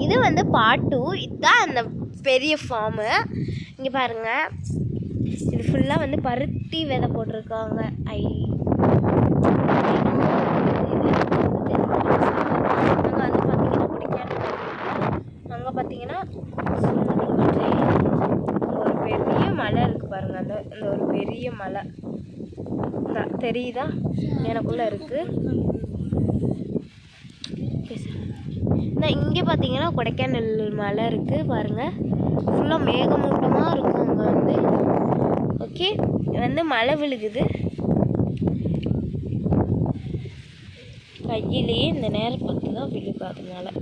இது வந்து பார்ட் 2. இதுதான் அந்த பெரிய ஃபார்மு. இங்கே பாருங்கள், இது ஃபுல்லாக வந்து பருத்தி விதை போட்டிருக்காங்க. அங்கே பார்த்தீங்கன்னா ஒரு பெரிய மலை இருக்குது பாருங்கள். அந்த ஒரு பெரிய மலை தெரியுதா எனக்குள்ளே இருக்குது. இங்கே பார்த்தீங்கன்னா கொடைக்கானல் மலை இருக்குது பாருங்கள். ஃபுல்லாக மேகமூட்டமாக இருக்கும் அங்கே வந்து. ஓகே, வந்து மழை விழுகுது கையிலேயே. இந்த நேரம் பார்த்து தான் விழுகாது மழை.